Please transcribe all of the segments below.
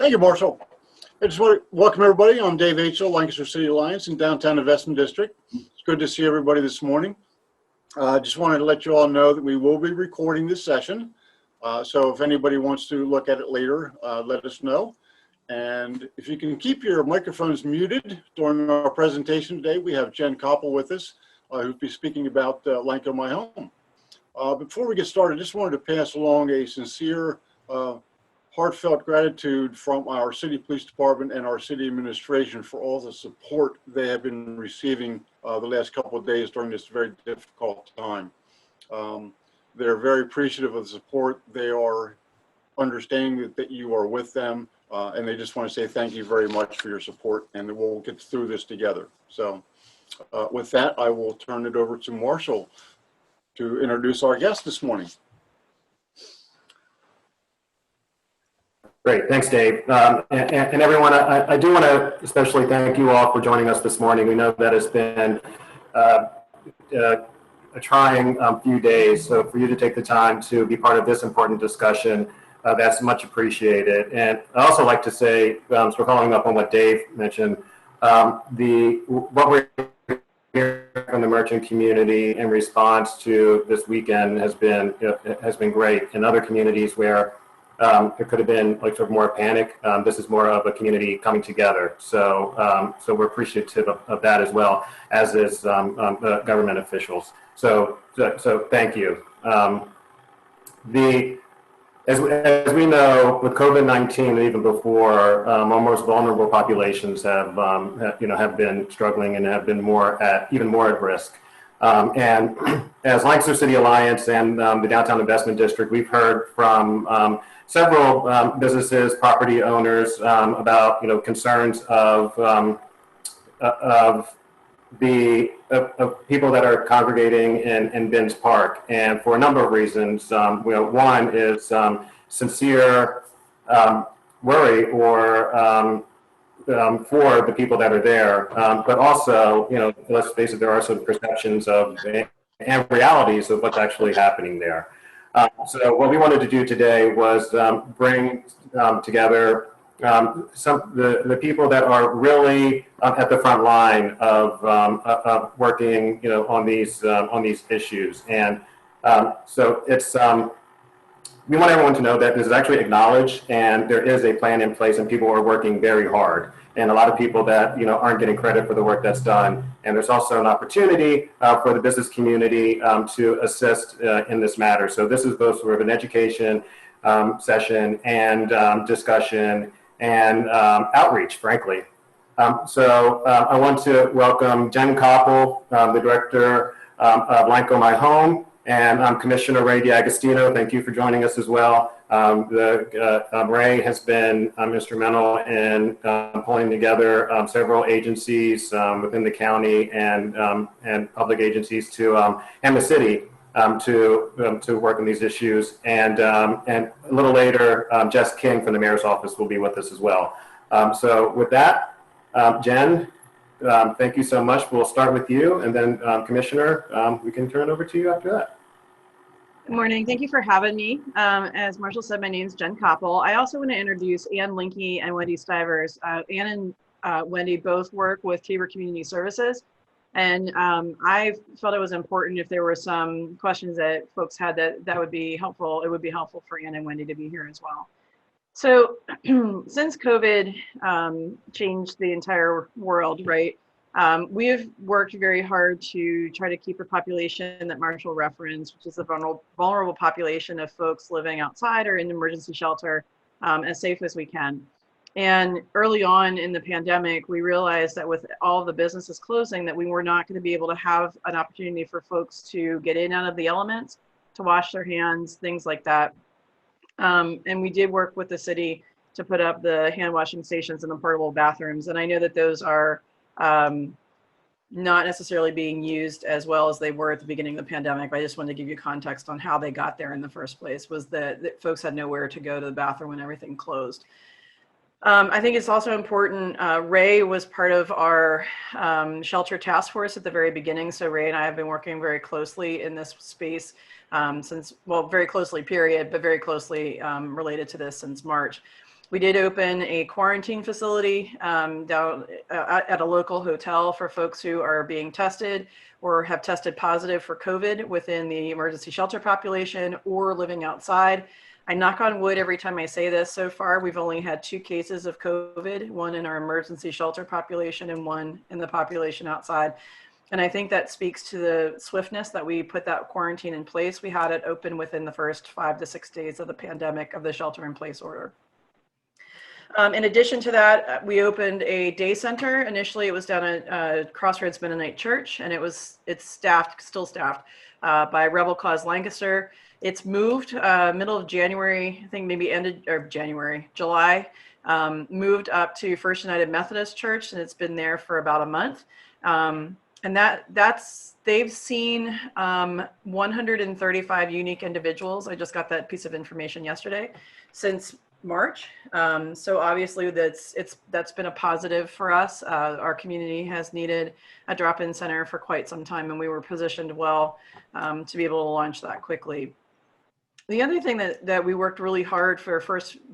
Thank you, Marshall. I just want to welcome everybody. I'm Dave H.L., Lancaster City Alliance in Downtown Investment District. It's good to see everybody this morning. I just wanted to let you all know that we will be recording this session. So if anybody wants to look at it later, let us know. And if you can keep your microphones muted during our presentation today, we have Jen Koppel with us, who'll be speaking about Lanco My Home. Before we get started, I just wanted to pass along a sincere, heartfelt gratitude from our city police department and our city administration for all the support they have been receiving the last couple of days during this very difficult time. They're very appreciative of the support. They are understanding that you are with them, and they just want to say thank you very much for your support, and we'll get through this together. So with that, I will turn it over to Marshall to introduce our guest this morning. Great, thanks, Dave. And everyone, I do want to especially thank you all for joining us this morning. We know that it's been a trying few days, so for you to take the time to be part of this important discussion, that's much appreciated. And I also like to say, so following up on what Dave mentioned, what we're hearing from the merchant community in response to this weekend has been great. In other communities where it could have been like sort of more panic, this is more of a community coming together. So so we're appreciative of that as well, as is the government officials. So thank you. As we know, with COVID-19 and even before, our most vulnerable populations have been struggling and have been even more at risk. And as Lancaster City Alliance and the Downtown Investment District, we've heard from several businesses, property owners about concerns of people that are congregating in Binns Park, and for a number of reasons. One is sincere worry or for the people that are there, but also, let's face it, there are some perceptions of and realities of what's actually happening there. So what we wanted to do today was bring together the people that are really at the front line of working, on these issues. And so it's we want everyone to know that this is actually acknowledged, and there is a plan in place, and people are working very hard. And a lot of people that aren't getting credit for the work that's done. And there's also an opportunity for the business community to assist in this matter. So this is both sort of an education session and discussion and outreach, frankly. So I want to welcome Jen Koppel, the director of Lanco My Home, and Commissioner Ray D'Agostino. Thank you for joining us as well. Ray has been instrumental in pulling together several agencies within the county and public agencies and the city to work on these issues. And a little later, Jess King from the mayor's office will be with us as well. So with that, Jen, thank you so much. We'll start with you, and then Commissioner, we can turn it over to you after that. Good morning. Thank you for having me. As Marshall said, my name is Jen Koppel. I also want to introduce Ann Linke and Wendy Stivers. Ann and Wendy both work with Tabor Community Services, and I felt it was important if there were some questions that folks had that would be helpful. It would be helpful for Ann and Wendy to be here as well. So since COVID changed the entire world, right? We have worked very hard to try to keep the population that Marshall referenced, which is the vulnerable population of folks living outside or in emergency shelter, as safe as we can. And early on in the pandemic, we realized that with all of the businesses closing, that we were not going to be able to have an opportunity for folks to get in and out of the elements, to wash their hands, things like that. And we did work with the city to put up the hand washing stations and the portable bathrooms. And I know that those are not necessarily being used as well as they were at the beginning of the pandemic. But I just wanted to give you context on how they got there in the first place, was that folks had nowhere to go to the bathroom when everything closed. I think it's also important, Ray was part of our shelter task force at the very beginning. So Ray and I have been working very closely in this space since, well, very closely period, but very closely related to this since March. We did open a quarantine facility down at a local hotel for folks who are being tested or have tested positive for COVID within the emergency shelter population or living outside. I knock on wood every time I say this. So far, we've only had 2 cases of COVID, one in our emergency shelter population and one in the population outside. And I think that speaks to the swiftness that we put that quarantine in place. We had it open within the first 5 to 6 days of the pandemic of the shelter in place order. In addition to that, we opened a day center. Initially, it was down at Crossroads Mennonite Church, and it's staffed, still staffed, by Rebel Cause Lancaster. It's moved middle of January, I think maybe ended, or July, moved up to First United Methodist Church, and it's been there for about a month. And they've seen 135 unique individuals. I just got that piece of information yesterday, since March. So obviously that's been a positive for us. Our community has needed a drop-in center for quite some time, and we were positioned well to be able to launch that quickly. The other thing that we worked really hard for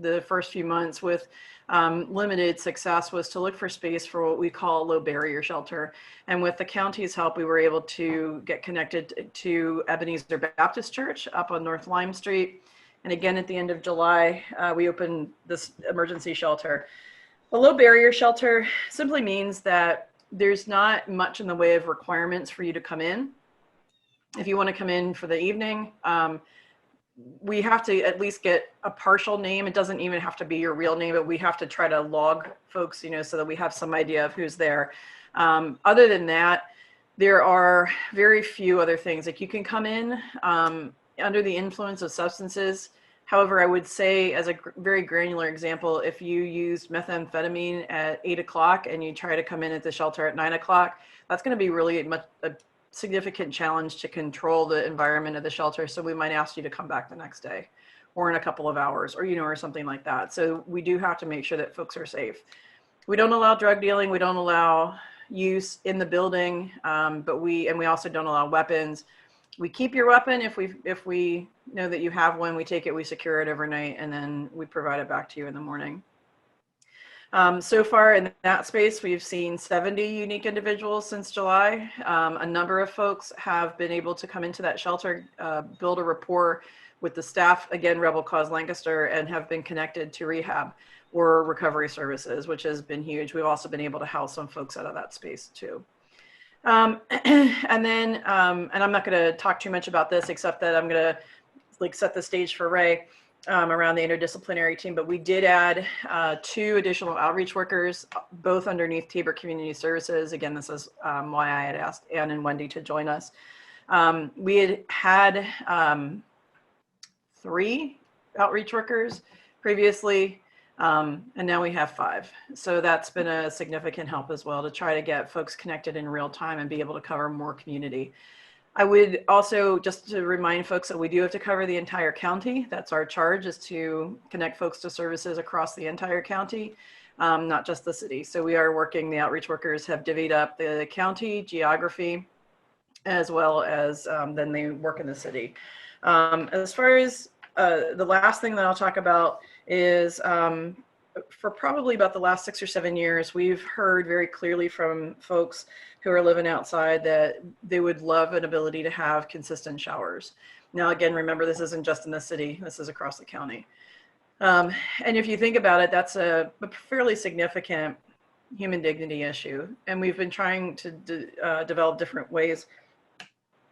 the first few months with limited success was to look for space for what we call low barrier shelter. And with the county's help, we were able to get connected to Ebenezer Baptist Church up on North Lime Street. And again, at the end of July, we opened this emergency shelter. A low barrier shelter simply means that there's not much in the way of requirements for you to come in. If you want to come in for the evening, we have to at least get a partial name. It doesn't even have to be your real name, but we have to try to log folks, so that we have some idea of who's there. Other than that, there are very few other things. Like, you can come in under the influence of substances. However, I would say, as a very granular example, if you used methamphetamine at 8 o'clock and you try to come in at the shelter at 9 o'clock, that's going to be really a significant challenge to control the environment of the shelter. So we might ask you to come back the next day or in a couple of hours, or, or something like that. So we do have to make sure that folks are safe. We don't allow drug dealing. We don't allow use in the building, but we also don't allow weapons. We keep your weapon if we know that you have one. We take it, we secure it overnight, and then we provide it back to you in the morning. So far in that space, we've seen 70 unique individuals since July. A number of folks have been able to come into that shelter, build a rapport with the staff, again, Rebel Cause Lancaster, and have been connected to rehab or recovery services, which has been huge. We've also been able to house some folks out of that space too. And I'm not going to talk too much about this, except that I'm going to set the stage for Ray around the interdisciplinary team. But we did add 2 additional outreach workers, both underneath Tabor Community Services. Again, this is why I had asked Ann and Wendy to join us. We had 3 outreach workers previously, and now we have 5. So that's been a significant help as well, to try to get folks connected in real time and be able to cover more community. I would also, just to remind folks, that we do have to cover the entire county. That's our charge, is to connect folks to services across the entire county, not just the city. So we are working, the outreach workers have divvied up the county geography, as well as then they work in the city. As far as the last thing that I'll talk about is, for probably about the last 6 or 7 years, we've heard very clearly from folks who are living outside that they would love an ability to have consistent showers. Now, again, remember, this isn't just in the city, this is across the county. And if you think about it, that's a fairly significant human dignity issue. And we've been trying to develop different ways,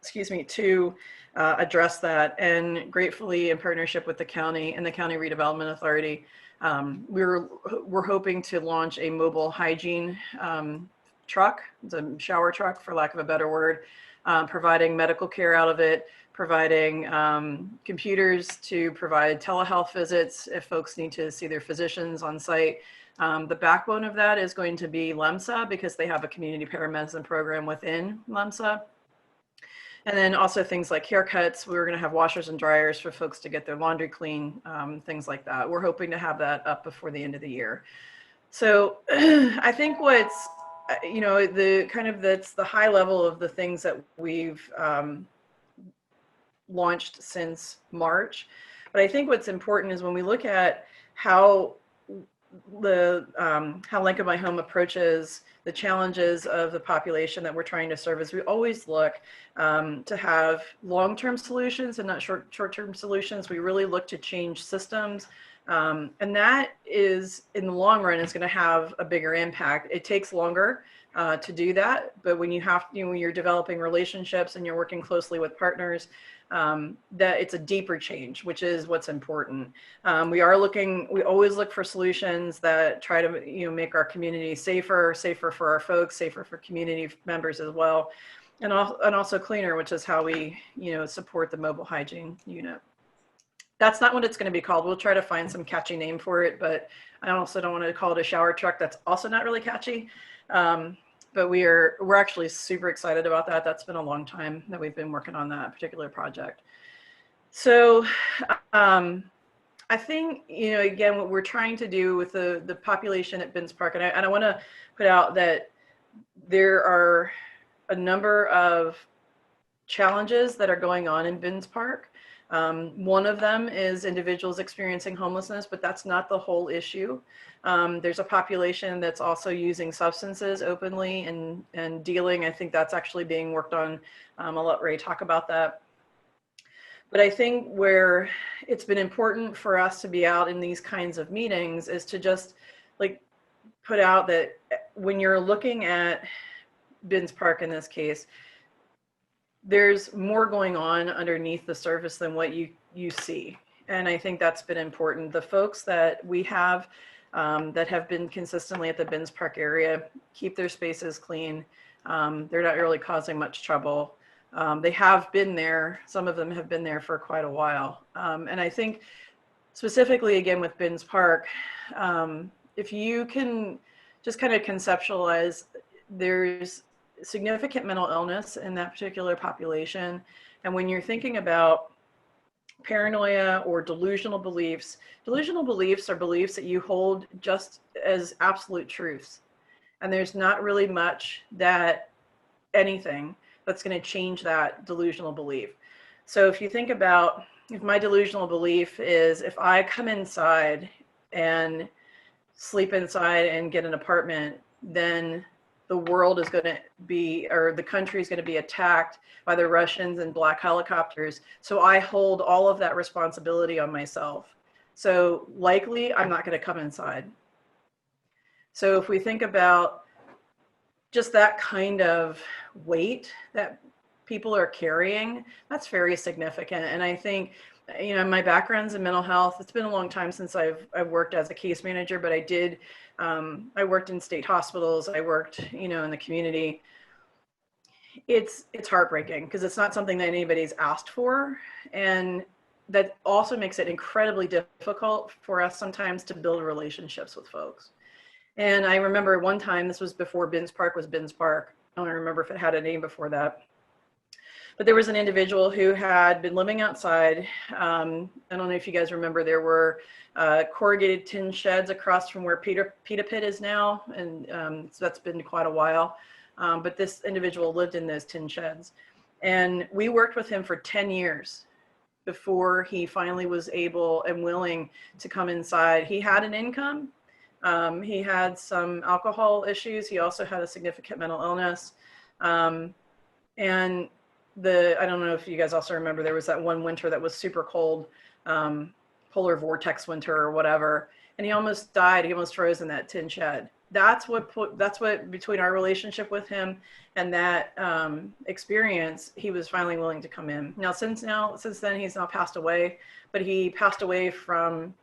to address that. And gratefully, in partnership with the county and the County Redevelopment Authority, we're hoping to launch a mobile hygiene truck. It's a shower truck, for lack of a better word, providing medical care out of it, providing computers to provide telehealth visits if folks need to see their physicians on site. The backbone of that is going to be LEMSA, because they have a community paramedicine program within LEMSA. And then also things like haircuts. We're going to have washers and dryers for folks to get their laundry clean, things like that. We're hoping to have that up before the end of the year. So I think what's, that's the high level of the things that we've launched since March. But I think what's important is when we look at how how Lincoln My Home approaches the challenges of the population that we're trying to serve is we always look to have long-term solutions and not short-term solutions. We really look to change systems. And that is, in the long run, is going to have a bigger impact. It takes longer to do that, but when when you're developing relationships and you're working closely with partners, that it's a deeper change, which is what's important. We always look for solutions that try to, make our community safer for our folks, safer for community members as well, and also cleaner, which is how we, support the mobile hygiene unit. That's not what it's going to be called. We'll try to find some catchy name for it, but I also don't want to call it a shower truck. That's also not really catchy. But we're actually super excited about that. That's been a long time that we've been working on that particular project. So I think, again, what we're trying to do with the population at Binns Park, and I want to put out that there are a number of challenges that are going on in Binns Park. One of them is individuals experiencing homelessness, but that's not the whole issue. There's a population that's also using substances openly and dealing. I think that's actually being worked on. I'll let Ray talk about that. But I think where it's been important for us to be out in these kinds of meetings is to just put out that when you're looking at Binns Park in this case, there's more going on underneath the surface than what you see. And I think that's been important. The folks that we have that have been consistently at the Binns Park area keep their spaces clean. They're not really causing much trouble. They have been there. Some of them have been there for quite a while. And I think specifically, again, with Binns Park, if you can just kind of conceptualize, there's significant mental illness in that particular population. And when you're thinking about paranoia or delusional beliefs are beliefs that you hold just as absolute truths. And there's not really much anything that's going to change that delusional belief. So if you think about, if my delusional belief is if I come inside and sleep inside and get an apartment, then the world is going to be, or the country is going to be attacked by the Russians and black helicopters. So I hold all of that responsibility on myself. So likely I'm not going to come inside. So if we think about just that kind of weight that people are carrying, that's very significant. And I think, my background's in mental health. It's been a long time since I've worked as a case manager, but I worked in state hospitals. I worked, in the community. It's heartbreaking because it's not something that anybody's asked for. And that also makes it incredibly difficult for us sometimes to build relationships with folks. And I remember one time, this was before Binns Park was Binns Park. I don't remember if it had a name before that. But there was an individual who had been living outside. I don't know if you guys remember, there were corrugated tin sheds across from where Pita Pit is now. And so that's been quite a while. But this individual lived in those tin sheds. And we worked with him for 10 years before he finally was able and willing to come inside. He had an income. He had some alcohol issues. He also had a significant mental illness. And I don't know if you guys also remember, there was that one winter that was super cold, polar vortex winter or whatever, and he almost died. He almost froze in that tin shed. That's what between our relationship with him and that experience, he was finally willing to come in. Since then, he's now passed away, but he passed away from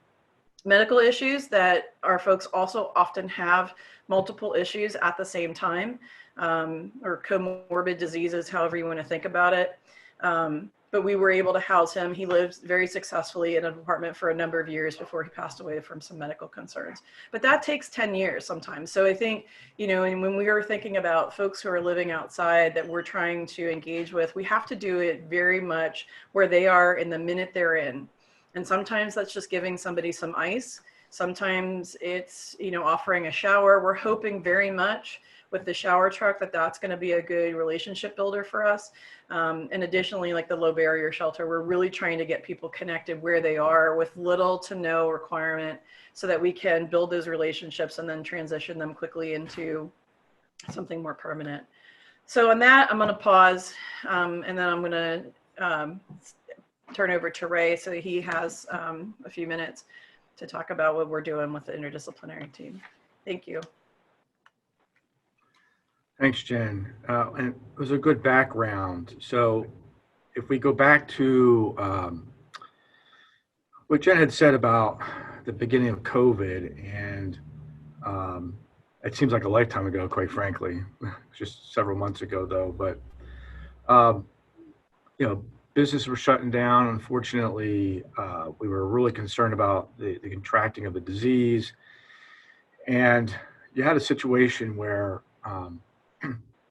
medical issues that our folks also often have multiple issues at the same time. Or comorbid diseases, however you want to think about it. But we were able to house him. He lived very successfully in an apartment for a number of years before he passed away from some medical concerns. But that takes 10 years sometimes. So I think, and when we are thinking about folks who are living outside that we're trying to engage with, we have to do it very much where they are in the minute they're in. And sometimes that's just giving somebody some ice. Sometimes it's, offering a shower. We're hoping very much with the shower truck, that's going to be a good relationship builder for us. And additionally, like the low barrier shelter, we're really trying to get people connected where they are with little to no requirement so that we can build those relationships and then transition them quickly into something more permanent. So on that, I'm going to pause and then I'm going to turn over to Ray so he has a few minutes to talk about what we're doing with the interdisciplinary team. Thank you. Thanks, Jen. And it was a good background. So if we go back to what Jen had said about the beginning of COVID, and it seems like a lifetime ago, quite frankly, just several months ago though, but you know, businesses were shutting down. Unfortunately, we were really concerned about the contracting of the disease. And you had a situation where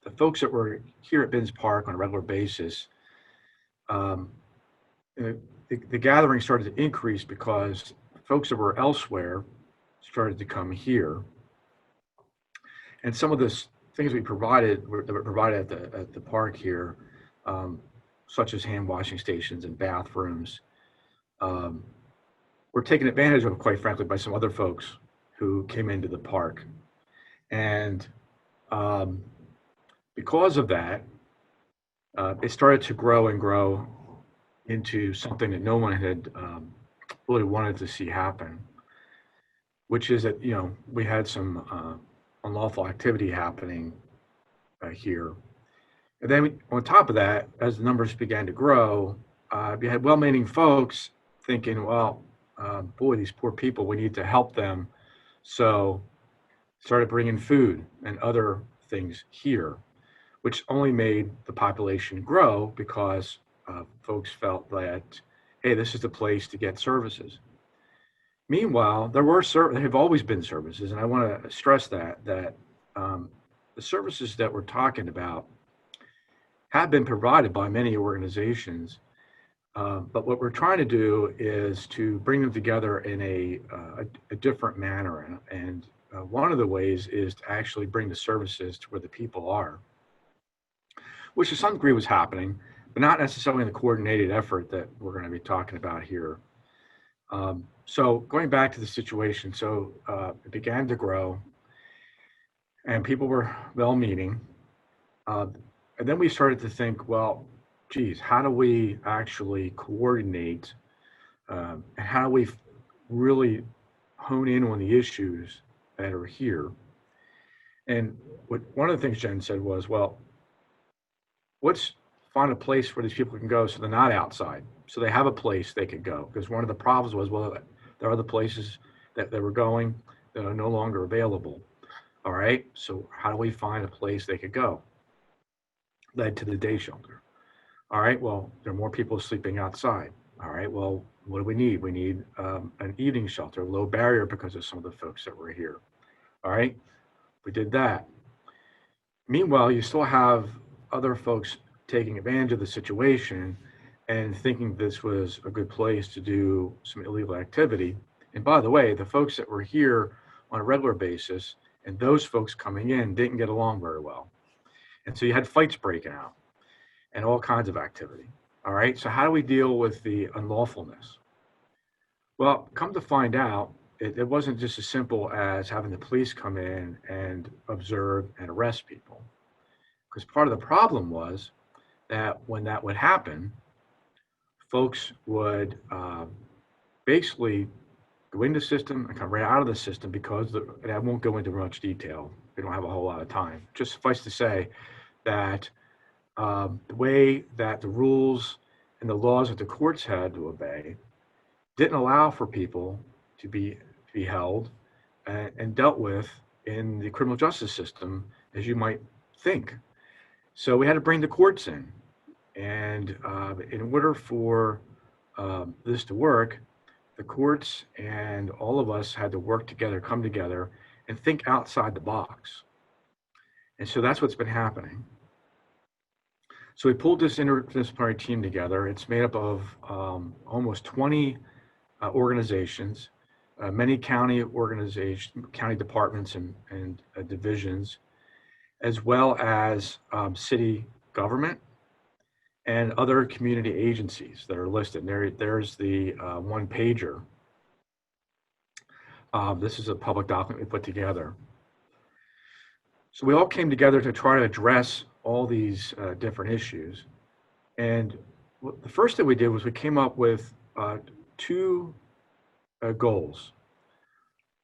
the folks that were here at Binns Park on a regular basis, the gathering started to increase because folks that were elsewhere started to come here. And some of the things we provided that were provided at the park here, such as hand washing stations and bathrooms, were taken advantage of, quite frankly, by some other folks who came into the park. And because of that, it started to grow and grow into something that no one had really wanted to see happen, which is that, you know, we had some unlawful activity happening here. And then on top of that, as the numbers began to grow, you had well-meaning folks thinking, well, boy, these poor people, we need to help them. So started bringing food and other things here, which only made the population grow because folks felt that, hey, this is the place to get services. Meanwhile, there have always been services, and I want to stress that the services that we're talking about have been provided by many organizations, but what we're trying to do is to bring them together in a different manner, and one of the ways is to actually bring the services to where the people are, which to some degree was happening, but not necessarily in the coordinated effort that we're going to be talking about here. So going back to the situation, so it began to grow and people were well-meaning. And then we started to think, well, geez, how do we actually coordinate and how do we really hone in on the issues that are here? And one of the things Jen said was, well, let's find a place where these people can go so they're not outside. So they have a place they could go. Because one of the problems was, well, there are other places that they were going that are no longer available. All right, so how do we find a place they could go? Led to the day shelter. All right, well, there are more people sleeping outside. All right, well, what do we need? We need an evening shelter, low barrier because of some of the folks that were here. All right, we did that. Meanwhile, you still have other folks taking advantage of the situation and thinking this was a good place to do some illegal activity. And by the way, the folks that were here on a regular basis and those folks coming in didn't get along very well. And so you had fights breaking out and all kinds of activity. All right, so how do we deal with the unlawfulness? Well, come to find out, it wasn't just as simple as having the police come in and observe and arrest people. Because part of the problem was that when that would happen, folks would basically go into the system and come right out of the system because, and I won't go into much detail, we don't have a whole lot of time. Just suffice to say that the way that the rules and the laws that the courts had to obey didn't allow for people to be held and dealt with in the criminal justice system as you might think. So we had to bring the courts in. And in order for this to work, the courts and all of us had to work together, come together, and think outside the box. And so that's what's been happening. So we pulled this interdisciplinary team together. It's made up of almost 20 organizations, many county departments and divisions. as well as city government and other community agencies that are listed. There's the one pager. This is a public document we put together. So we all came together to try to address all these different issues. And the first thing we did was we came up with two goals.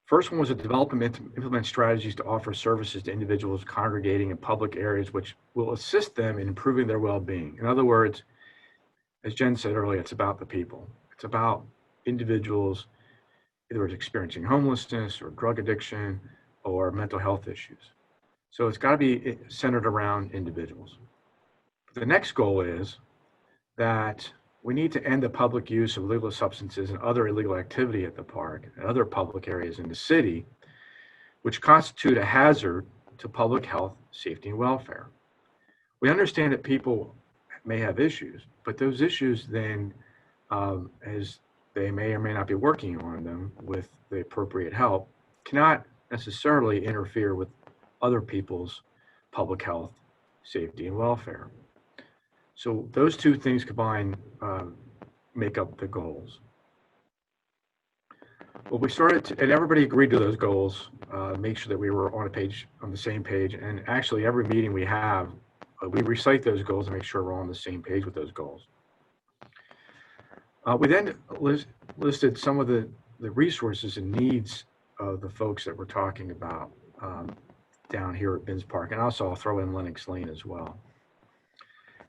First one was to develop and implement strategies to offer services to individuals congregating in public areas, which will assist them in improving their well-being. In other words, as Jen said earlier, it's about the people. It's about individuals either experiencing homelessness or drug addiction or mental health issues. So it's got to be centered around individuals. The next goal is that we need to end the public use of illegal substances and other illegal activity at the park and other public areas in the city, which constitute a hazard to public health, safety, and welfare. We understand that people may have issues, but those issues then, as they may or may not be working on them with the appropriate help, cannot necessarily interfere with other people's public health, safety, and welfare. So those two things combined make up the goals. Well, we started to, and everybody agreed to those goals, make sure that we were on the same page. And actually every meeting we have, we recite those goals and make sure we're on the same page with those goals. We then listed some of the resources and needs of the folks that we're talking about down here at Binns Park. And also I'll throw in Lenox Lane as well.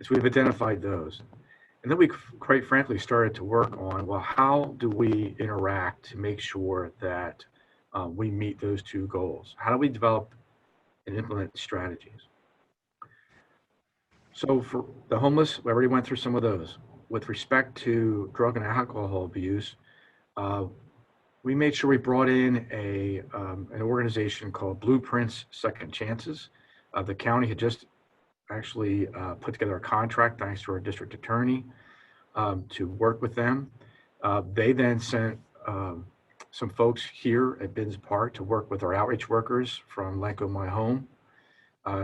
So we've identified those. And then we quite frankly started to work on, well, how do we interact to make sure that we meet those two goals? How do we develop and implement strategies? So for the homeless, we already went through some of those. With respect to drug and alcohol abuse, we made sure we brought in an organization called Blueprints Second Chances. The county had just actually put together a contract, thanks to our district attorney, to work with them. They then sent some folks here at Binns Park to work with our outreach workers from Lenco My Home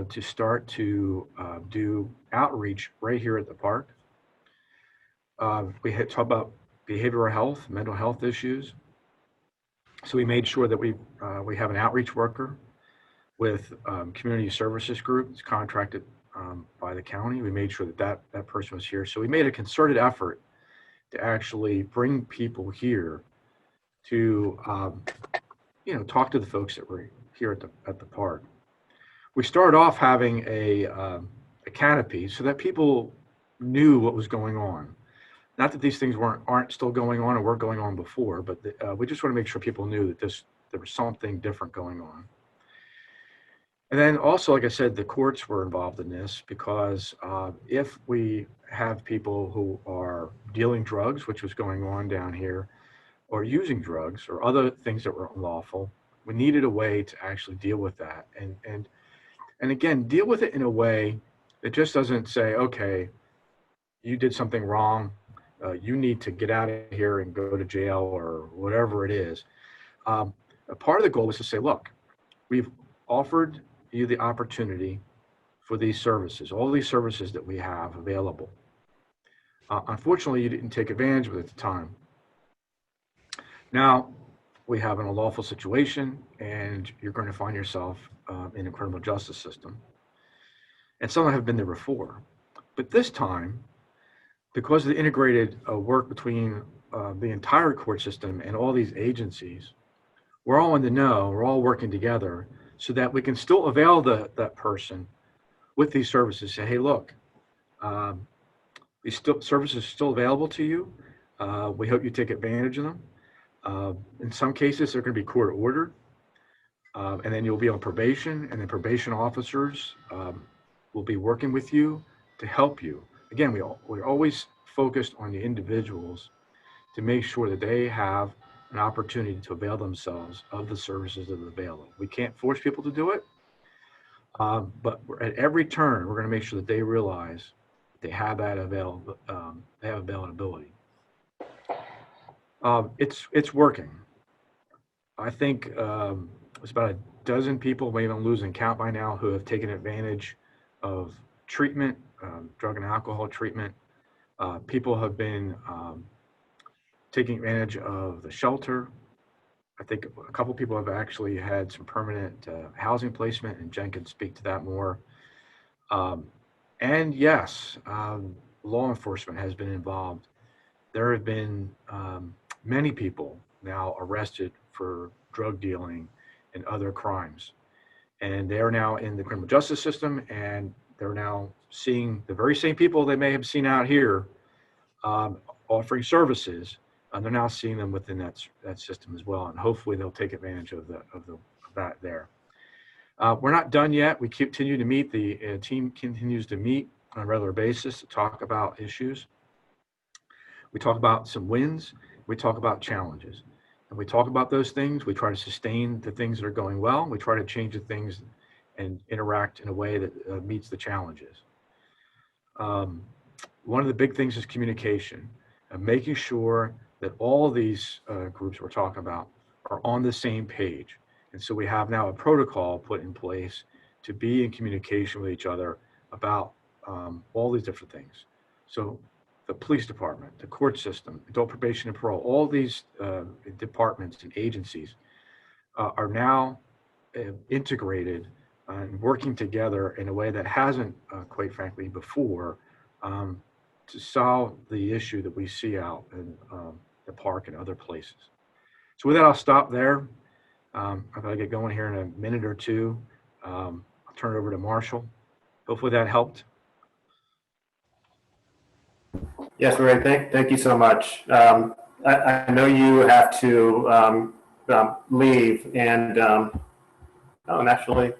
to start to do outreach right here at the park. We had talked about behavioral health, mental health issues. So we made sure that we have an outreach worker with community services group. It's contracted by the county. We made sure that person was here. So we made a concerted effort to actually bring people here to, talk to the folks that were here at the park. We started off having a canopy so that people knew what was going on. Not that these things aren't still going on or were going on before, but we just want to make sure people knew that there was something different going on. And then also, like I said, the courts were involved in this because if we have people who are dealing drugs, which was going on down here, or using drugs or other things that were unlawful, we needed a way to actually deal with that. And again, deal with it in a way that just doesn't say, okay, you did something wrong, you need to get out of here and go to jail or whatever it is. A part of the goal was to say, look, we've offered you the opportunity for these services, all these services that we have available. Unfortunately, you didn't take advantage of it at the time. Now we have an unlawful situation and you're going to find yourself in a criminal justice system. And some have been there before. But this time, because of the integrated work between the entire court system and all these agencies, we're all in the know, we're all working together so that we can still avail that person with these services. Say, hey, look, these services are still available to you. We hope you take advantage of them. In some cases, they're going to be court ordered, and then you'll be on probation, and then probation officers will be working with you to help you. Again, we're always focused on the individuals to make sure that they have an opportunity to avail themselves of the services that are available. We can't force people to do it, but at every turn, we're going to make sure that they realize they have that availability. It's working. I think it was about dozen people, maybe I'm losing count by now, who have taken advantage of treatment, drug and alcohol treatment. People have been taking advantage of the shelter. I think a couple people have actually had some permanent housing placement, and Jen can speak to that more. And yes, law enforcement has been involved. There have been many people now arrested for drug dealing and other crimes. And they are now in the criminal justice system, and they're now seeing the very same people they may have seen out here offering services, and they're now seeing them within that system as well. And hopefully they'll take advantage of that there. We're not done yet. We continue to meet. The team continues to meet on a regular basis to talk about issues. We talk about some wins. We talk about challenges. And we talk about those things. We try to sustain the things that are going well. We try to change the things and interact in a way that meets the challenges. One of the big things is communication, and making sure that all of these groups we're talking about are on the same page. And so we have now a protocol put in place to be in communication with each other about all these different things. So the police department, the court system, adult probation and parole, all these departments and agencies are now integrated and working together in a way that hasn't, quite frankly, before, to solve the issue that we see out in the park and other places. So with that, I'll stop there. I've got to get going here in a minute or two. I'll turn it over to Marshall. Hopefully that helped. Yes, Ray, thank you so much. I know you have to leave, and actually,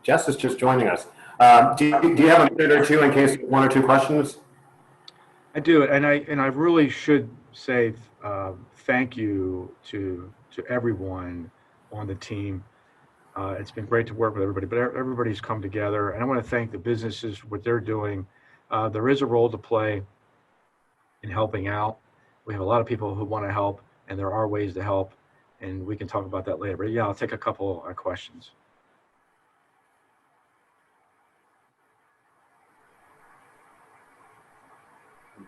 Jess is just joining us. Do you have a minute or two in case one or two questions? I do, and I really should say thank you to everyone on the team. It's been great to work with everybody, but everybody's come together, and I want to thank the businesses for what they're doing. There is a role to play in helping out. We have a lot of people who want to help, and there are ways to help, and we can talk about that later. But yeah, I'll take a couple of questions.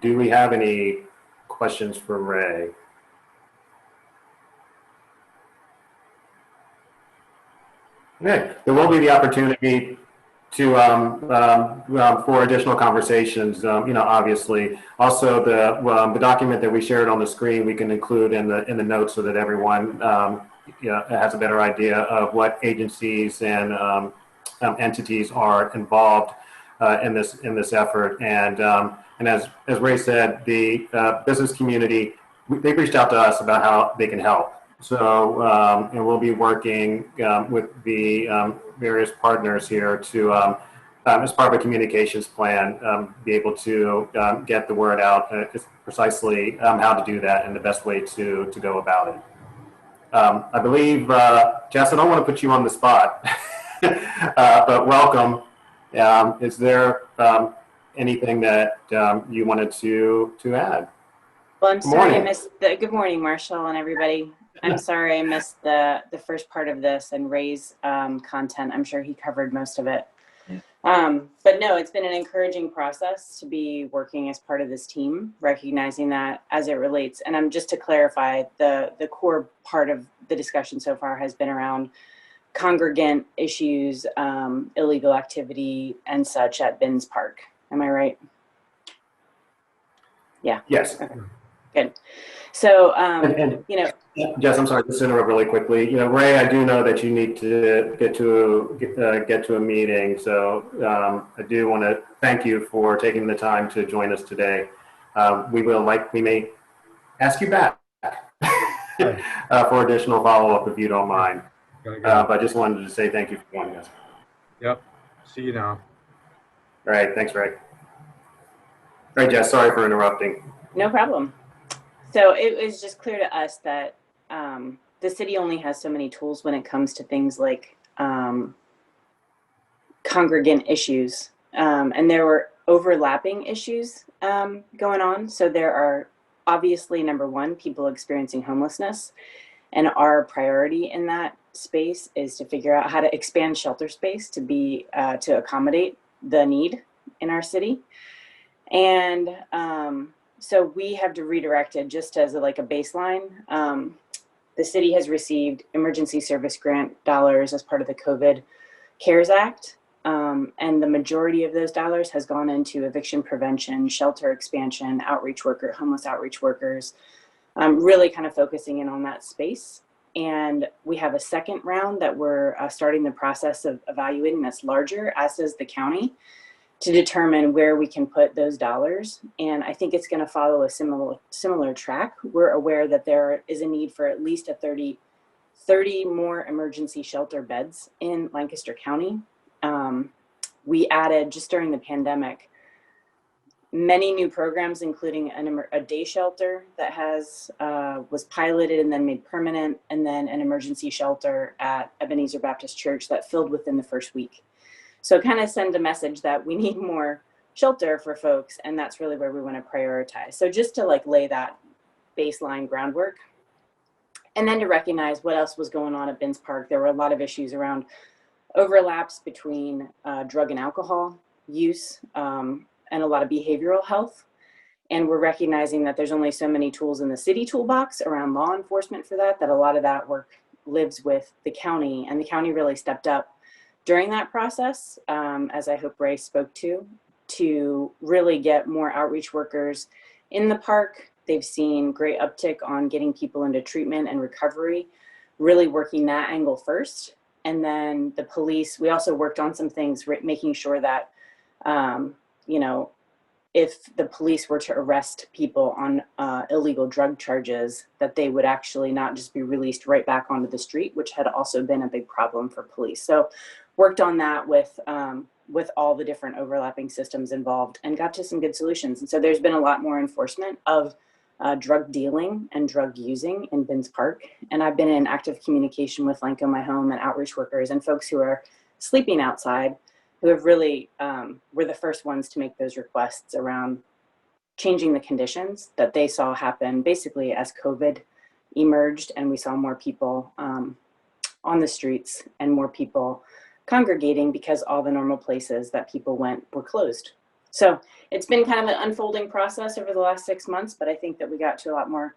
Do we have any questions for Ray? Okay, there will be the opportunity to for additional conversations. Obviously, also the document that we shared on the screen we can include in the notes so that everyone has a better idea of what agencies and entities are involved in this effort. And as Ray said, the business community, they've reached out to us about how they can help. So, and we'll be working with the various partners here to, as part of a communications plan, be able to get the word out precisely how to do that and the best way to go about it. I believe, Jess, I don't want to put you on the spot, but welcome. Is there anything that you wanted to add? Well, I'm sorry I missed the, good morning, Marshall and everybody. I'm sorry I missed the first part of this and Ray's content. I'm sure he covered most of it. But no, it's been an encouraging process to be working as part of this team, recognizing that as it relates. And just to clarify, the core part of the discussion so far has been around congregant issues, illegal activity and such at Binns Park. Am I right? Yeah. Yes. Okay. Good. So, Jess, I'm sorry, just to interrupt really quickly. Ray, I do know that you need to get to a meeting, so I do want to thank you for taking the time to join us today. We may ask you back for additional follow-up if you don't mind. But I just wanted to say thank you for joining us. Yep. See you now. All right. Thanks, Ray. All right, Jess, sorry for interrupting. No problem. So it was just clear to us that the city only has so many tools when it comes to things like congregant issues. And there were overlapping issues going on. So there are obviously, number one, people experiencing homelessness. And our priority in that space is to figure out how to expand shelter space to be to accommodate the need in our city. And so we have to redirect it just as a baseline. The city has received emergency service grant dollars as part of the COVID CARES Act. And the majority of those dollars has gone into eviction prevention, shelter expansion, homeless outreach workers, really kind of focusing in on that space. And we have a second round that we're starting the process of evaluating that's larger, as does the county, to determine where we can put those dollars. And I think it's going to follow a similar track. We're aware that there is a need for at least 30 more emergency shelter beds in Lancaster County. We added, just during the pandemic, many new programs, including a day shelter that was piloted and then made permanent, and then an emergency shelter at Ebenezer Baptist Church that filled within the first week. So kind of send a message that we need more shelter for folks, and that's really where we want to prioritize. So just to lay that baseline groundwork, and then to recognize what else was going on at Binns Park. There were a lot of issues around overlaps between drug and alcohol use, and a lot of behavioral health. And we're recognizing that there's only so many tools in the city toolbox around law enforcement for that a lot of that work lives with the county. And the county really stepped up during that process, as I hope Ray spoke to really get more outreach workers in the park. They've seen great uptick on getting people into treatment and recovery, really working that angle first. And then the police, we also worked on some things, making sure that, if the police were to arrest people on illegal drug charges, that they would actually not just be released right back onto the street, which had also been a big problem for police. So worked on that with all the different overlapping systems involved and got to some good solutions. And so there's been a lot more enforcement of drug dealing and drug using in Binns Park. And I've been in active communication with Lanco My Home and outreach workers and folks who are sleeping outside, who have really were the first ones to make those requests around changing the conditions that they saw happen basically as COVID emerged, and we saw more people on the streets and more people congregating because all the normal places that people went were closed. So it's been kind of an unfolding process over the last 6 months, but I think that we got to a lot more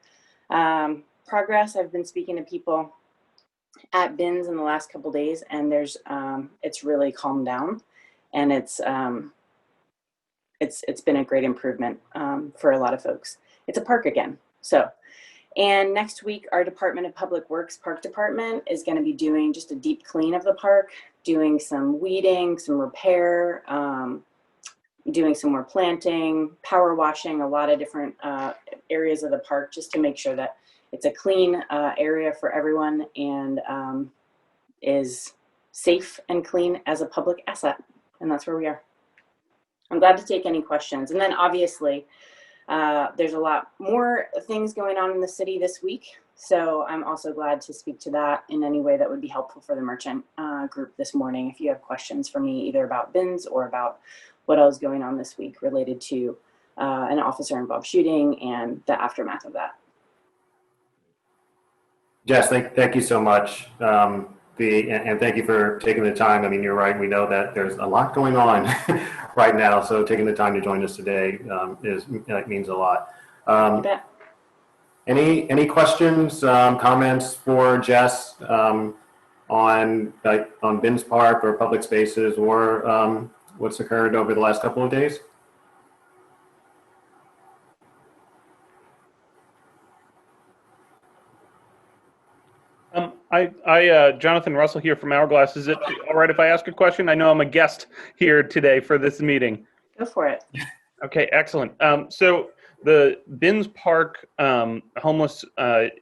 progress. I've been speaking to people at Binns in the last couple of days, and it's really calmed down, and it's been a great improvement for a lot of folks. It's a park again. So, and next week, our Department of Public Works Park Department is going to be doing just a deep clean of the park, doing some weeding, some repair, doing some more planting, power washing, a lot of different areas of the park, just to make sure that it's a clean area for everyone and is safe and clean as a public asset. And that's where we are. I'm glad to take any questions. And then obviously, there's a lot more things going on in the city this week. So I'm also glad to speak to that in any way that would be helpful for the merchant group this morning. If you have questions for me, either about Binns or about what else is going on this week related to an officer involved shooting and the aftermath of that. Jess, thank you so much. And thank you for taking the time. I mean, you're right. We know that there's a lot going on right now. So taking the time to join us today means a lot. You bet. Any questions, comments for Jess on Binns Park or public spaces or what's occurred over the last couple of days? Jonathan Russell here from Hourglass. Is it all right if I ask a question? I know I'm a guest here today for this meeting. Go for it. Okay, excellent. So the Binns Park homeless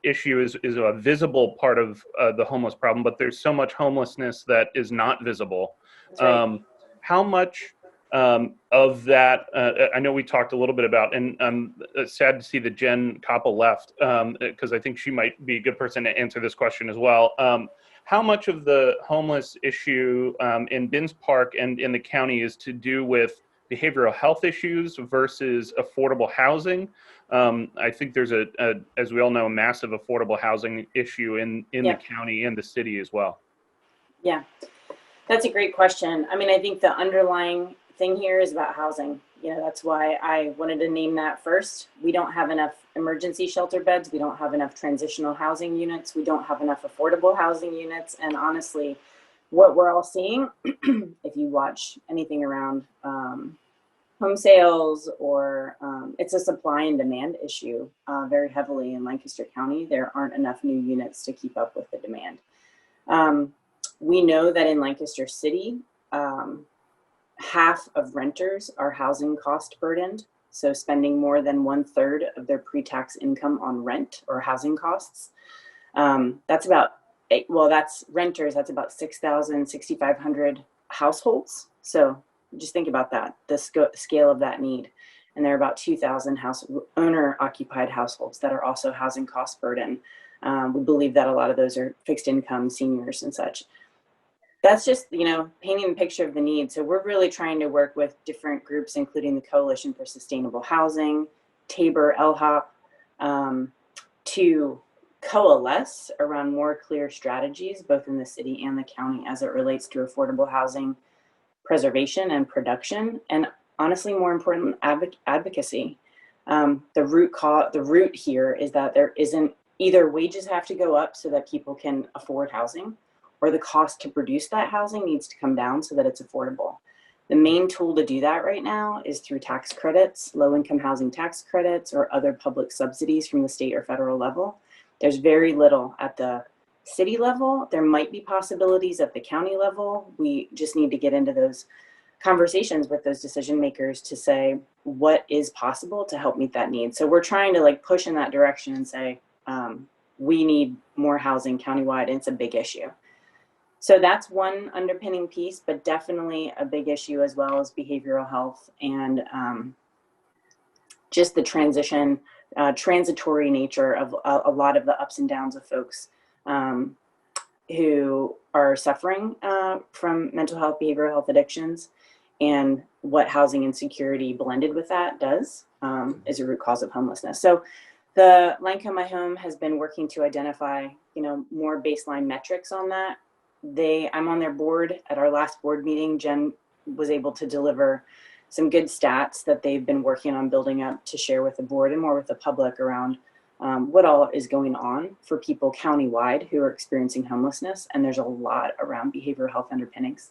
issue is a visible part of the homeless problem, but there's so much homelessness that is not visible. That's right. How much of that, I know we talked a little bit about, and I'm sad to see that Jen Koppel left, because I think she might be a good person to answer this question as well. How much of the homeless issue in Binns Park and in the county is to do with behavioral health issues versus affordable housing. I think there's as we all know, a massive affordable housing issue in the county and the city as well. Yeah, that's a great question. I mean, I think the underlying thing here is about housing. You know, that's why I wanted to name that first. We don't have enough emergency shelter beds. We don't have enough transitional housing units. We don't have enough affordable housing units. And honestly, what we're all seeing, if you watch anything around home sales or it's a supply and demand issue very heavily in Lancaster County. There aren't enough new units to keep up with the demand. We know that in Lancaster City, half of renters are housing cost burdened. So spending more than 1/3 of their pre-tax income on rent or housing costs. That's about, that's renters, that's about 6,000, 6,500 households. So just think about that, the scale of that need. And there are about 2,000 owner occupied households that are also housing cost burden. We believe that a lot of those are fixed income seniors and such. That's just, you know, painting the picture of the need. So we're really trying to work with different groups, including the Coalition for Sustainable Housing, Tabor, LHOP, to coalesce around more clear strategies, both in the city and the county as it relates to affordable housing preservation and production, and honestly, more important, advocacy. The root here is that there isn't, either wages have to go up so that people can afford housing, or the cost to produce that housing needs to come down so that it's affordable. The main tool to do that right now is through tax credits, low-income housing tax credits, or other public subsidies from the state or federal level. There's very little at the city level. There might be possibilities at the county level. We just need to get into those conversations with those decision makers to say what is possible to help meet that need. So we're trying to like push in that direction and say, we need more housing countywide, and it's a big issue. So that's one underpinning piece, but definitely a big issue as well as behavioral health and just the transitory nature of a lot of the ups and downs of folks who are suffering from mental health, behavioral health addictions, and what housing insecurity blended with that does is a root cause of homelessness. So the Lancome My Home has been working to identify, you know, more baseline metrics on that. I'm on their board. At our last board meeting, Jen was able to deliver some good stats that they've been working on building up to share with the board and more with the public around what all is going on for people countywide who are experiencing homelessness. And there's a lot around behavioral health underpinnings.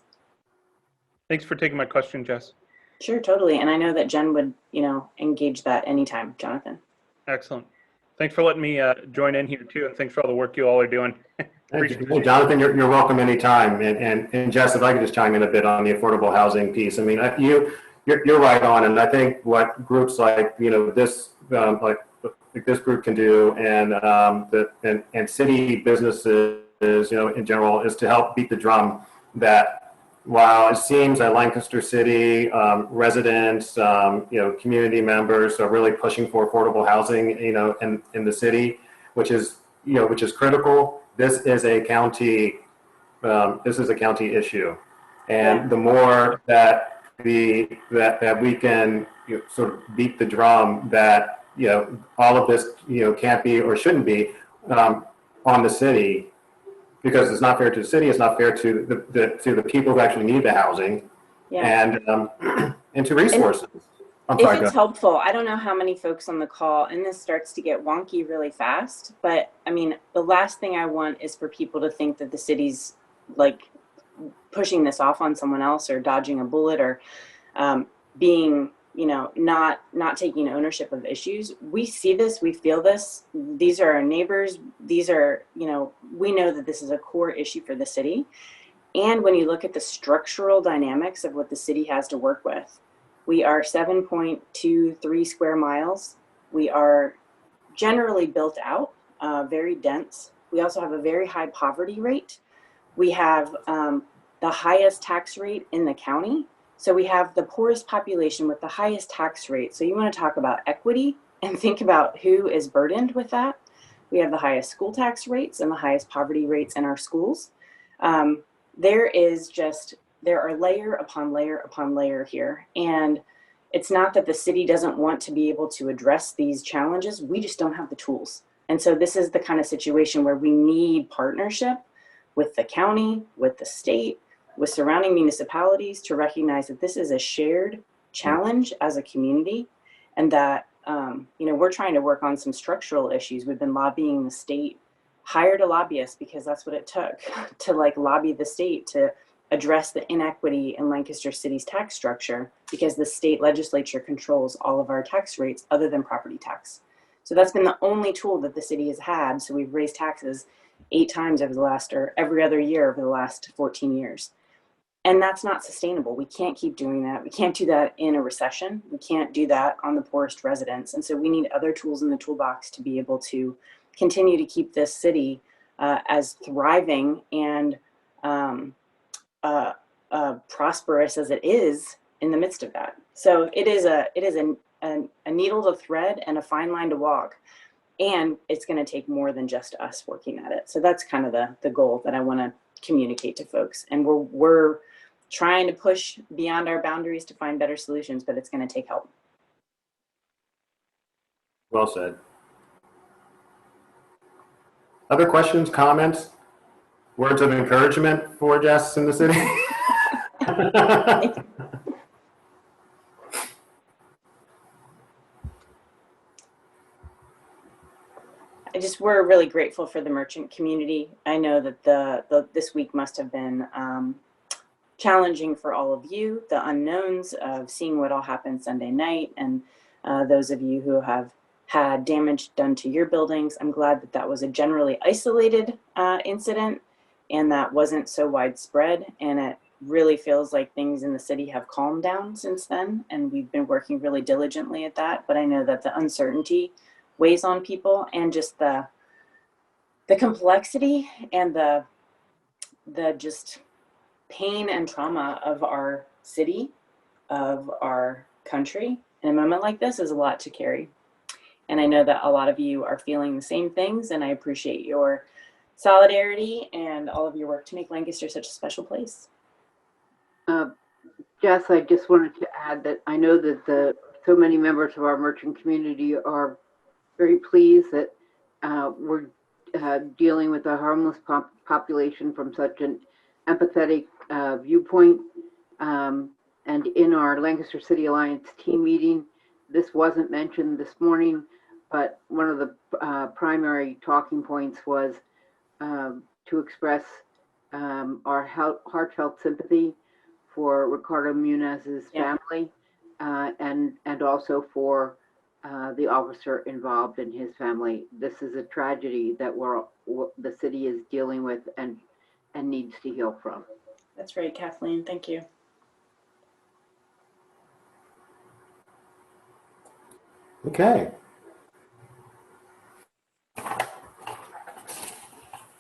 Thanks for taking my question, Jess. Sure, totally. And I know that Jen would, you know, engage that anytime, Jonathan. Excellent. Thanks for letting me join in here too, and thanks for all the work you all are doing. Hey, Jonathan, you're welcome anytime. And Jess, if I could just chime in a bit on the affordable housing piece. I mean, you're right on, and I think what groups like, you know, this like this group can do, and city businesses, you know, in general, is to help beat the drum that while it seems that Lancaster City residents, you know, community members are really pushing for affordable housing, you know, in the city, which is critical. This is a county issue, and the more that we can, you know, sort of beat the drum that, you know, all of this, you know, can't be or shouldn't be on the city, because it's not fair to the city, it's not fair to the people who actually need the housing, and to resources. If it's helpful, I don't know how many folks on the call, and this starts to get wonky really fast, but I mean, the last thing I want is for people to think that the city's like pushing this off on someone else or dodging a bullet or being, you know, not taking ownership of issues. We see this, we feel this. These are our neighbors. These are, you know, we know that this is a core issue for the city. And when you look at the structural dynamics of what the city has to work with, we are 7.23 square miles. We are generally built out, very dense. We also have a very high poverty rate. We have the highest tax rate in the county. So we have the poorest population with the highest tax rate. So you want to talk about equity and think about who is burdened with that. We have the highest school tax rates and the highest poverty rates in our schools. There are layer upon layer upon layer here. And it's not that the city doesn't want to be able to address these challenges. We just don't have the tools. And so this is the kind of situation where we need partnership with the county, with the state, with surrounding municipalities to recognize that this is a shared challenge as a community, and that we're trying to work on some structural issues. We've been lobbying the state, hired a lobbyist because that's what it took to lobby the state to address the inequity in Lancaster City's tax structure, because the state legislature controls all of our tax rates other than property tax. So that's been the only tool that the city has had. So we've raised taxes 8 times over the last, or every other year over the last 14 years. And that's not sustainable. We can't keep doing that. We can't do that in a recession. We can't do that on the poorest residents. And so we need other tools in the toolbox to be able to continue to keep this city as thriving and prosperous as it is in the midst of that. So it is a needle to thread and a fine line to walk. And it's going to take more than just us working at it. So that's kind of the goal that I want to communicate to folks. And we're trying to push beyond our boundaries to find better solutions, but it's going to take help. Well said. Other questions, comments, words of encouragement for Jess in the city? We're really grateful for the merchant community. I know that this week must have been challenging for all of you, the unknowns of seeing what all happened Sunday night, and those of you who have had damage done to your buildings. I'm glad that was a generally isolated incident and that wasn't so widespread. And it really feels like things in the city have calmed down since then. And we've been working really diligently at that. But I know that the uncertainty weighs on people, and just the complexity and the just pain and trauma of our city, of our country in a moment like this is a lot to carry. And I know that a lot of you are feeling the same things, and I appreciate your solidarity and all of your work to make Lancaster such a special place. Jess, I just wanted to add that I know that so many members of our merchant community are very pleased that we're dealing with a homeless population from such an empathetic viewpoint. And in our Lancaster City Alliance team meeting, this wasn't mentioned this morning, but one of the primary talking points was to express our heartfelt sympathy for Ricardo Munez's family, and also for the officer involved in his family. This is a tragedy that the city is dealing with and needs to heal from. That's right, Kathleen. Thank you. Okay.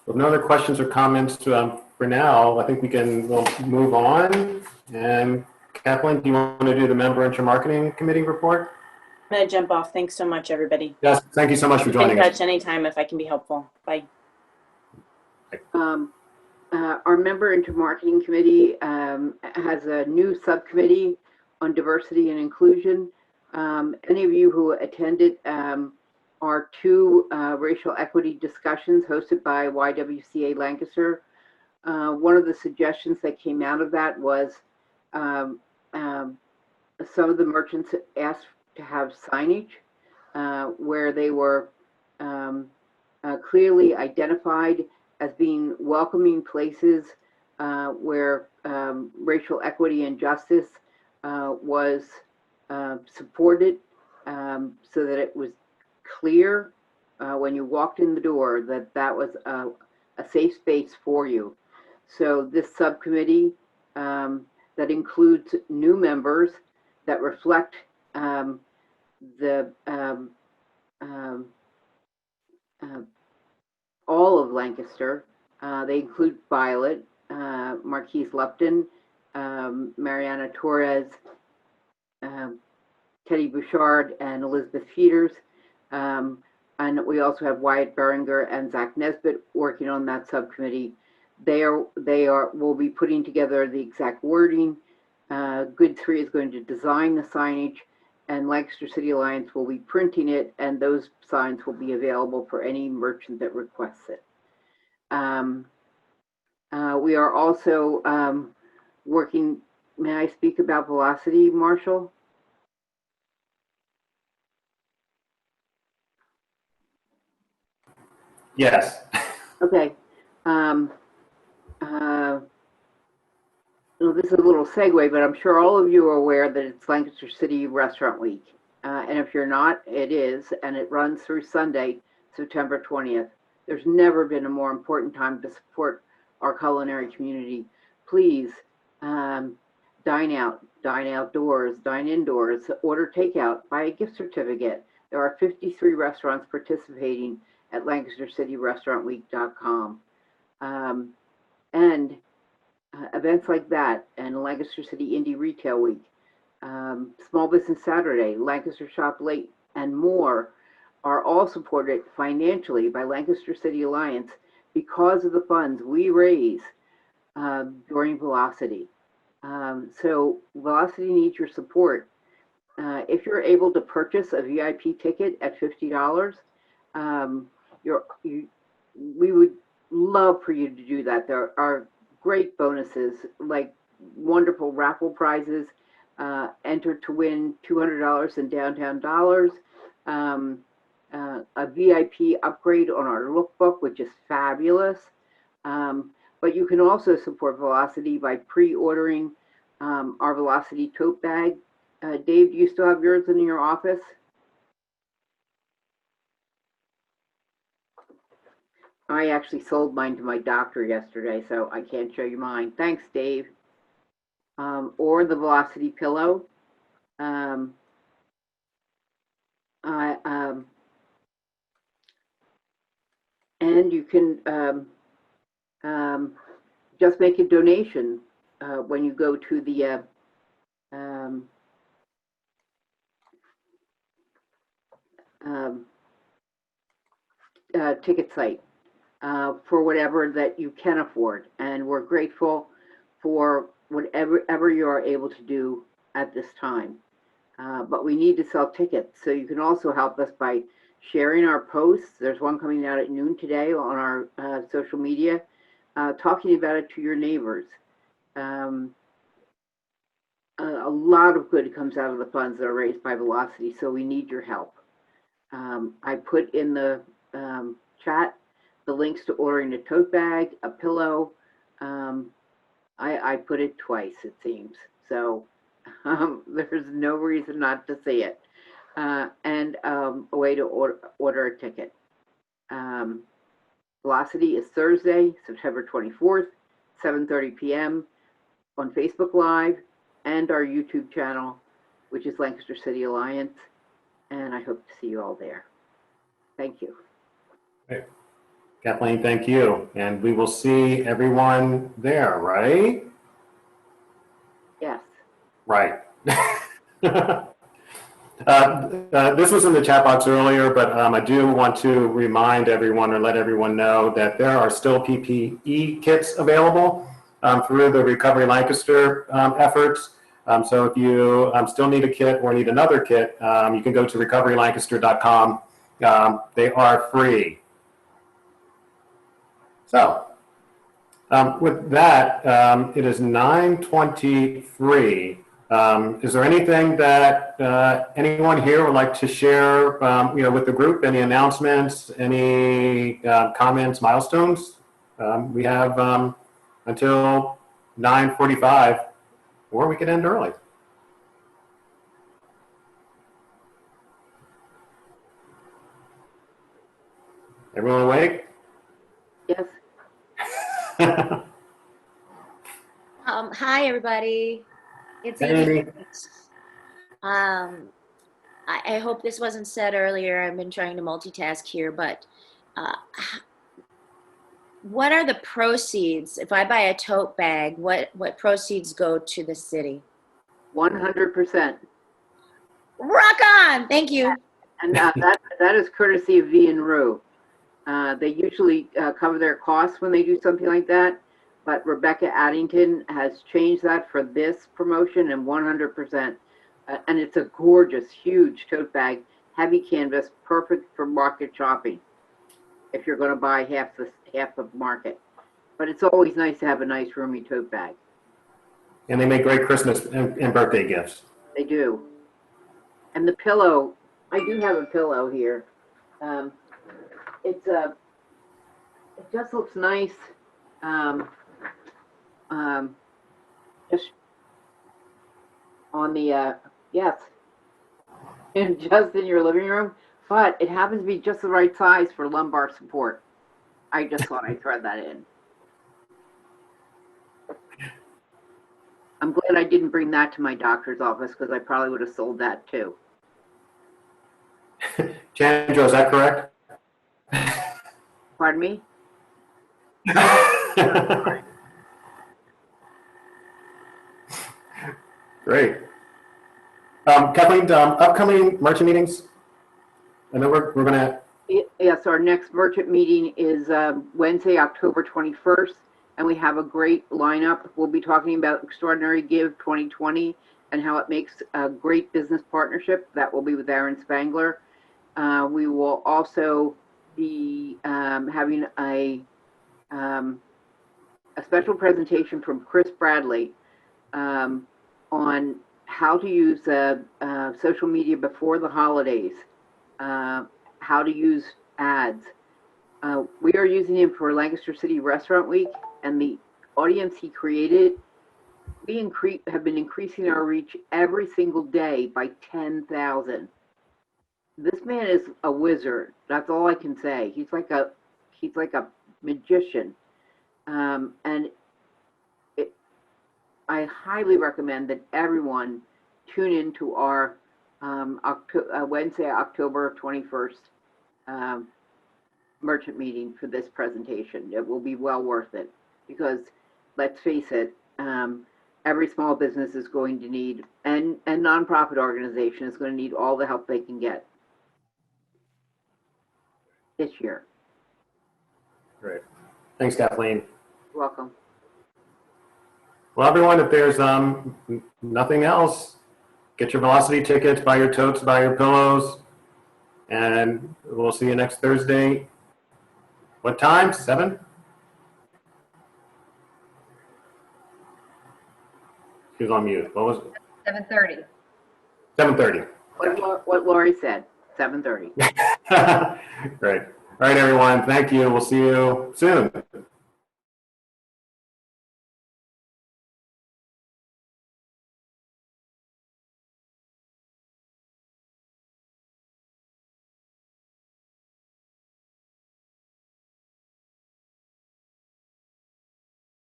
With no other questions or comments for now, I think we'll move on. And Kathleen, do you want to do the member intermarketing committee report? I'm going to jump off. Thanks so much, everybody. Yes, thank you so much for joining us. Keep in touch anytime if I can be helpful. Bye. Our member intermarketing committee has a new subcommittee on diversity and inclusion. Any of you who attended our 2 racial equity discussions hosted by YWCA Lancaster. One of the suggestions that came out of that was some of the merchants asked to have signage where they were clearly identified as being welcoming places where racial equity and justice was supported, so that it was clear when you walked in the door that was a safe space for you. So this subcommittee that includes new members that reflect all of Lancaster. They include Violet, Marquise Lupton, Mariana Torres, Teddy Bouchard, and Elizabeth Feeders. And we also have Wyatt Beringer and Zach Nesbitt working on that subcommittee. Will be putting together the exact wording Good 3 is going to design the signage, and Lancaster City Alliance will be printing it, and those signs will be available for any merchant that requests it. We are also working, may I speak about velocity, Marshall? Yes. Okay. Well, this is a little segue, but I'm sure all of you are aware that it's Lancaster City Restaurant Week. And if you're not, it is, and it runs through Sunday, September 20th. There's never been a more important time to support our culinary community. Please dine out, dine outdoors, dine indoors, order takeout, buy a gift certificate. There are 53 restaurants participating at LancasterCityRestaurantWeek.com. And events like that, and Lancaster City Indie Retail Week, Small Business Saturday, Lancaster Shop Late, and more are all supported financially by Lancaster City Alliance because of the funds we raise during Velocity. So Velocity needs your support. If you're able to purchase a VIP ticket at $50, we would love for you to do that. There are great bonuses like wonderful raffle prizes, enter to win $200 in downtown dollars, a VIP upgrade on our lookbook, which is fabulous. But you can also support Velocity by pre-ordering our Velocity tote bag. Dave, do you still have yours in your office? I actually sold mine to my doctor yesterday, so I can't show you mine. Thanks, Dave. Or the Velocity pillow. And you can just make a donation when you go to the ticket site. For whatever that you can afford, and we're grateful for whatever you are able to do at this time. But we need to sell tickets, so you can also help us by sharing our posts. There's one coming out at noon today on our social media, talking about it to your neighbors. A lot of good comes out of the funds that are raised by Velocity, so we need your help. I put in the chat the links to ordering a tote bag, a pillow. I put it twice, it seems. So there's no reason not to see it. And a way to order a ticket. Velocity is Thursday, September 24th, 7:30 p.m. on Facebook Live and our YouTube channel, which is Lancaster City Alliance. And I hope to see you all there. Thank you. Great. Kathleen, thank you. And we will see everyone there, right? Yes. Right. This was in the chat box earlier, but I do want to remind everyone or let everyone know that there are still PPE kits available through the Recovery Lancaster efforts. So if you still need a kit or need another kit, you can go to recoverylancaster.com. They are free. So with that, it is 9:23. Is there anything that anyone here would like to share with the group? Any announcements, any comments, milestones? We have until 9:45, or we could end early. Everyone awake? Yes. Hi, everybody. It's Hey. I hope this wasn't said earlier. I've been trying to multitask here, but what are the proceeds? If I buy a tote bag, what proceeds go to the city? 100%. Rock on! Thank you. And that is courtesy of V and Rue. They usually cover their costs when they do something like that, but Rebecca Addington has changed that for this promotion, and 100%. And it's a gorgeous, huge tote bag, heavy canvas, perfect for market shopping if you're going to buy half the market. But it's always nice to have a nice roomy tote bag. And they make great Christmas and birthday gifts. They do. And the pillow, I do have a pillow here. It just looks nice. Just on the yes, and just in your living room, but it happens to be just the right size for lumbar support. I just thought I'd thread that in. I'm glad I didn't bring that to my doctor's office because I probably would have sold that too. Chandra, is that correct? Pardon me? Great. Kathleen, upcoming merchant meetings? I know we're going to... Yes, our next merchant meeting is Wednesday, October 21st, and we have a great lineup. We'll be talking about Extraordinary Give 2020 and how it makes a great business partnership. That will be with Aaron Spangler. We will also be having a special presentation from Chris Bradley on how to use social media before the holidays, how to use ads. We are using him for Lancaster City Restaurant Week, and the audience he created, we have been increasing our reach every single day by 10,000. This man is a wizard. That's all I can say. He's like a magician, and I highly recommend that everyone tune into our Wednesday, October 21st merchant meeting for this presentation. It will be well worth it because, let's face it, every small business is going to need, and nonprofit organization is going to need all the help they can get this year. Great. Thanks, Kathleen. You're welcome. Well, everyone, if there's nothing else, get your Velocity tickets, buy your totes, buy your pillows, and we'll see you next Thursday. What time? 7? She was on mute. What was it? 7:30. 7:30. What Lori said, 7:30. Great. All right, everyone. Thank you. We'll see you soon.